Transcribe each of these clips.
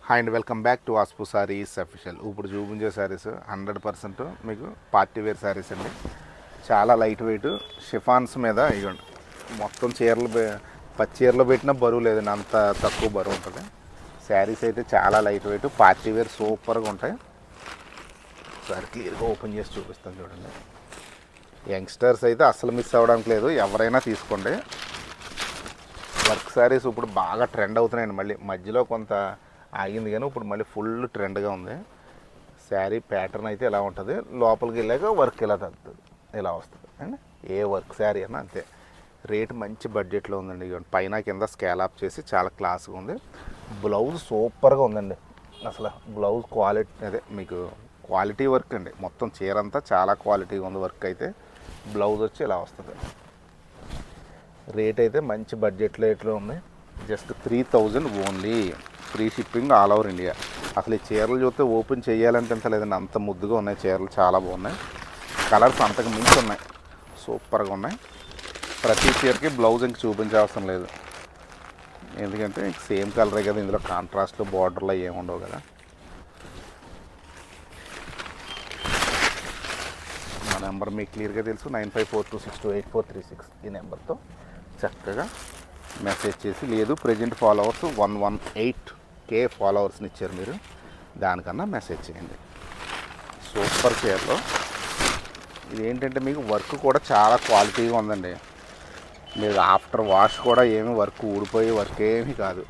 Hi and welcome back to వాస్పు sarees official. ఇప్పుడు చూపించే శారీస్ 100% మీకు పార్టీ వేర్ శారీస్ అండి. చాలా లైట్ వెయిట్ షిఫాన్స్ మీద ఇవ్వండి. మొత్తం చీరలు పచ్చి చీరలో పెట్టినా బరువు లేదండి, అంత తక్కువ బరువు ఉంటుంది. శారీస్ అయితే చాలా లైట్ వెయిట్ పార్టీ వేర్ సూపర్గా ఉంటాయి. ఒకసారి క్లియర్గా ఓపెన్ చేసి చూపిస్తాను చూడండి. యంగ్స్టర్స్ అయితే అస్సలు మిస్ అవ్వడానికి లేదు, ఎవరైనా తీసుకోండి. వర్క్ శారీస్ ఇప్పుడు బాగా ట్రెండ్ అవుతున్నాయండి. మళ్ళీ మధ్యలో కొంత ఆగింది కానీ ఇప్పుడు మళ్ళీ ఫుల్ ట్రెండ్గా ఉంది. శారీ ప్యాటర్న్ అయితే ఇలా ఉంటుంది, లోపలికి వెళ్ళాక వర్క్ ఇలా తగ్గుతుంది, ఇలా వస్తుంది అండి. ఏ వర్క్ శారీ అన్నా అంతే. రేటు మంచి బడ్జెట్లో ఉందండి. పైన కింద స్కేలాప్ చేసి చాలా క్లాస్గా ఉంది. బ్లౌజ్ సూపర్గా ఉందండి. అసలు బ్లౌజ్ క్వాలిటీ అదే మీకు క్వాలిటీ వర్క్ అండి. మొత్తం చీర అంతా చాలా క్వాలిటీగా ఉంది వర్క్ అయితే. బ్లౌజ్ వచ్చి ఇలా వస్తుంది. రేట్ అయితే మంచి బడ్జెట్ రేట్లో ఉంది. Just 3000 only. Free shipping all over India. అసలు ఈ చీరలు చూస్తే ఓపెన్ చేయాలంటే లేదండి, అంత ముద్దుగా ఉన్నాయి చీరలు, చాలా బాగున్నాయి. కలర్స్ అంతకు మించి ఉన్నాయి, సూపర్గా ఉన్నాయి. ప్రతి చీరకి బ్లౌజ్ ఇంక చూపించాల్సిన లేదు, ఎందుకంటే సేమ్ కలరే కదా, ఇందులో కాంట్రాస్ట్లు బార్డర్లో ఏముండవు కదా. మా నెంబర్ మీకు క్లియర్గా తెలుసు, 9542628436. ఈ నెంబర్తో చక్కగా మెసేజ్ చేసి, లేదు ప్రజెంట్ ఫాలోవర్స్ 118K ఫాలోవర్స్ని ఇచ్చారు మీరు, దానికన్నా మెసేజ్ చేయండి. సూపర్ చీరలో ఇది ఏంటంటే మీకు వర్క్ కూడా చాలా క్వాలిటీగా ఉందండి. మీరు ఆఫ్టర్ వాష్ కూడా ఏమి వర్క్ ఊడిపోయి వర్క్ ఏమీ కాదు,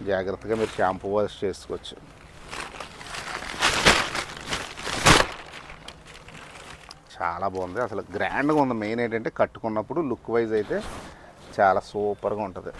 జాగ్రత్తగా మీరు షాంపూ వాష్ చేసుకోవచ్చు. చాలా బాగుంది, అసలు గ్రాండ్గా ఉంది. మెయిన్ ఏంటంటే కట్టుకున్నప్పుడు లుక్ వైజ్ అయితే చాలా సూపర్గా ఉంటుంది.